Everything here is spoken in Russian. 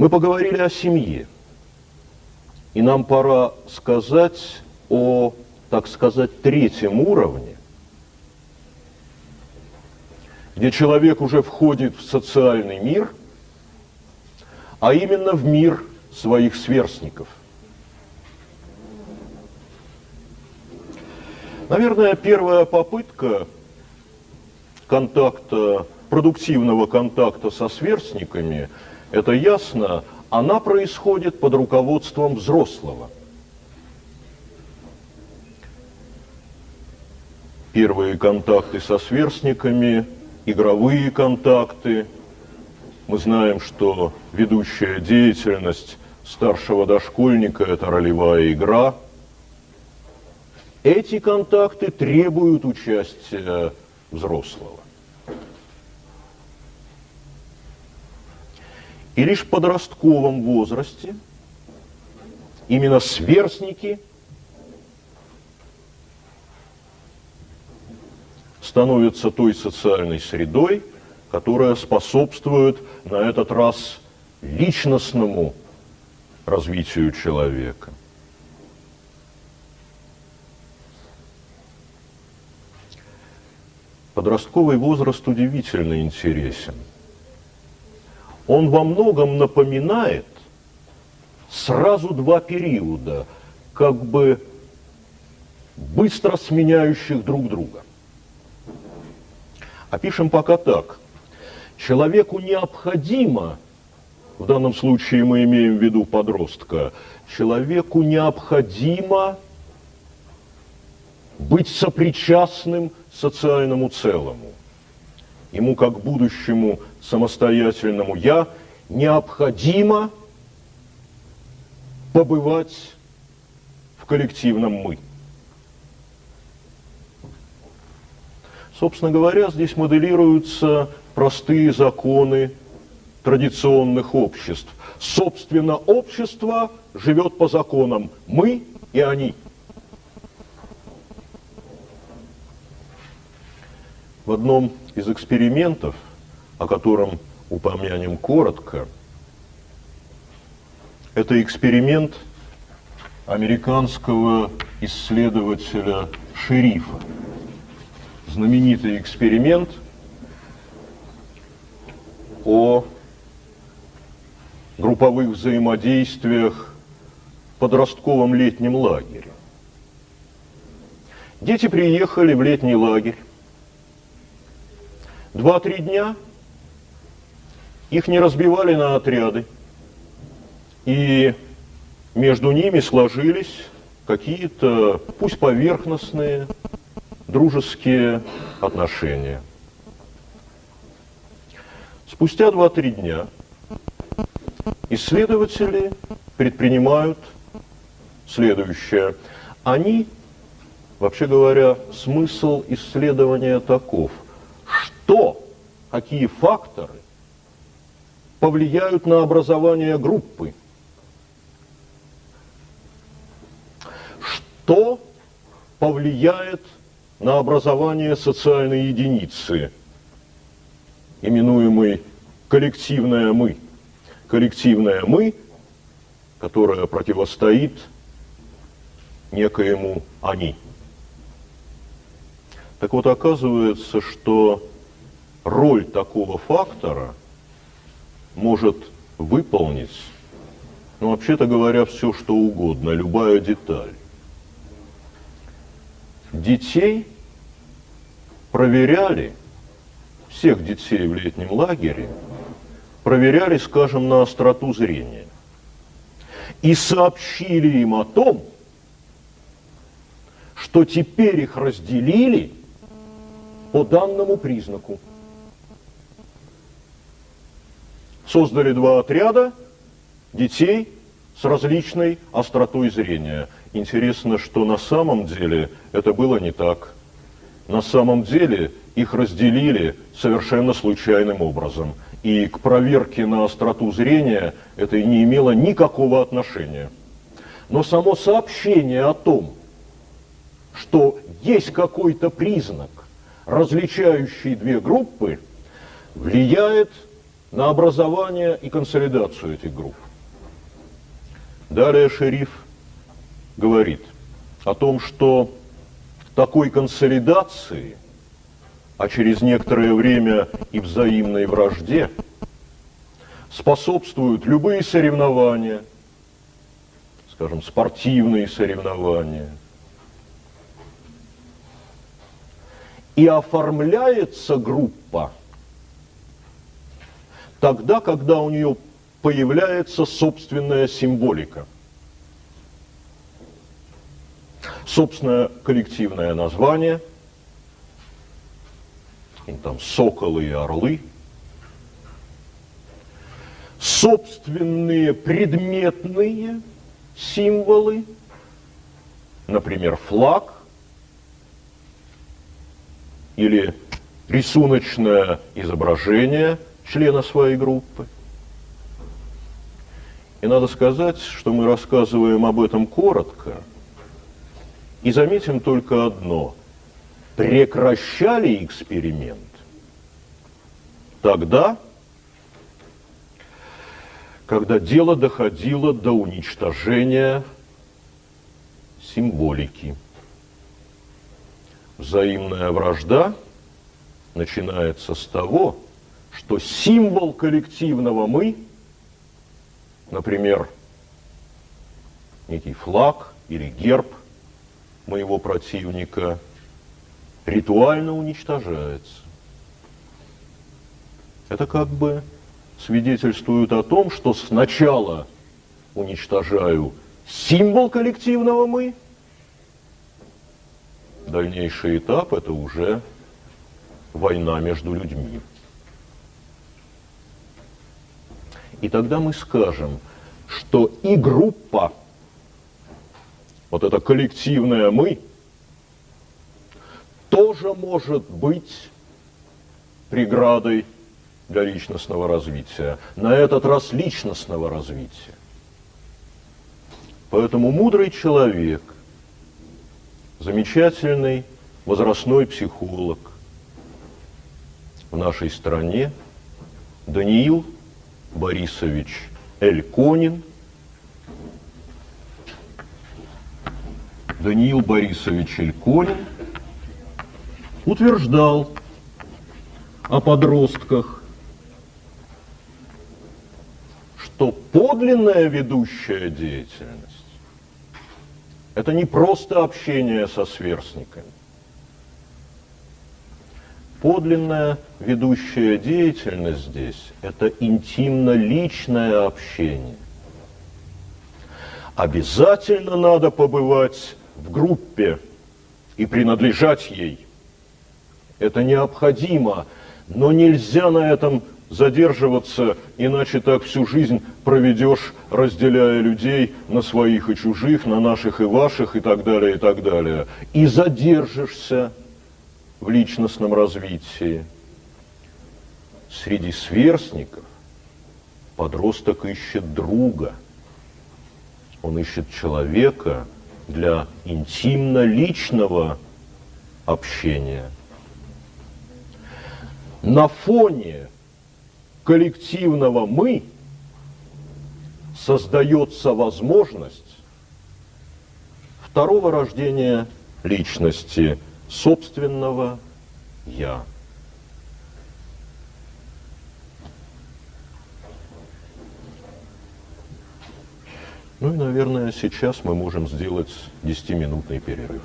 Мы поговорили о семье, и нам пора сказать о, так сказать, третьем уровне, где человек уже входит в социальный мир, а именно в мир своих сверстников. Наверное, первая попытка контакта, продуктивного контакта со сверстниками, это ясно, она происходит под руководством взрослого. Первые контакты со сверстниками, игровые контакты. Мы знаем, что ведущая деятельность старшего дошкольника – это ролевая игра. Эти контакты требуют участия взрослого. И лишь в подростковом возрасте именно сверстники становятся той социальной средой, которая способствует на этот раз личностному развитию человека. Подростковый возраст удивительно интересен. Он во многом напоминает сразу два периода, как бы быстро сменяющих друг друга. Опишем пока так. Человеку необходимо, в данном случае мы имеем в виду подростка, человеку необходимо быть сопричастным социальному целому. Ему, как будущему самостоятельному «я», необходимо побывать в коллективном «мы». Собственно говоря, здесь моделируются простые законы традиционных обществ. Собственно, общество живет по законам «мы» и «они». В одном из экспериментов, о котором упомянем коротко, это эксперимент американского исследователя Шерифа. Знаменитый эксперимент о групповых взаимодействиях в подростковом летнем лагере. Дети приехали в летний лагерь. 2-3 дня их не разбивали на отряды, и между ними сложились какие-то, пусть поверхностные, дружеские отношения. Спустя 2-3 дня исследователи предпринимают следующее. Они, вообще говоря, смысл исследования таков. Какие факторы повлияют на образование группы? Что повлияет на образование социальной единицы, именуемой коллективное «мы»? Коллективное «мы», которое противостоит некоему «они». Так вот, оказывается, что роль такого фактора может выполнить, ну, вообще-то говоря, все, что угодно, любая деталь. Детей проверяли, всех детей в летнем лагере, проверяли, скажем, на остроту зрения. И сообщили им о том, что теперь их разделили по данному признаку. Создали 2 отряда детей с различной остротой зрения. Интересно, что на самом деле это было не так. На самом деле их разделили совершенно случайным образом. И к проверке на остроту зрения это и не имело никакого отношения. Но само сообщение о том, что есть какой-то признак, различающий 2 группы, влияет на образование и консолидацию этих групп. Далее Шериф говорит о том, что такой консолидации, а через некоторое время и взаимной вражде, способствуют любые соревнования, скажем, спортивные соревнования. И оформляется группа тогда, когда у нее появляется собственная символика, собственное коллективное название, там соколы и орлы, собственные предметные символы, например, флаг или рисуночное изображение члена своей группы. И надо сказать, что мы рассказываем об этом коротко, и заметим только одно. Прекращали эксперимент тогда, когда дело доходило до уничтожения символики. Взаимная вражда начинается с того, что символ коллективного «мы», например, некий флаг или герб моего противника, ритуально уничтожается. Это как бы свидетельствует о том, что сначала уничтожаю символ коллективного «мы», дальнейший этап – это уже война между людьми. И тогда мы скажем, что и группа, вот это коллективное «мы», тоже может быть преградой для личностного развития. На этот раз личностного развития. Поэтому мудрый человек, замечательный возрастной психолог в нашей стране, Даниил Борисович Эльконин, Даниил Борисович Эльконин утверждал о подростках, что подлинная ведущая деятельность – это не просто общение со сверстниками. Подлинная ведущая деятельность здесь – это интимно-личное общение. Обязательно надо побывать в группе и принадлежать ей. Это необходимо, но нельзя на этом задерживаться, иначе так всю жизнь проведешь, разделяя людей на своих и чужих, на наших и ваших и так далее, и так далее. И задержишься в личностном развитии. Среди сверстников подросток ищет друга. Он ищет человека для интимно-личного общения. На фоне коллективного «мы» создается возможность второго рождения личности, собственного «я». Ну и, наверное, сейчас мы можем сделать 10-минутный перерыв.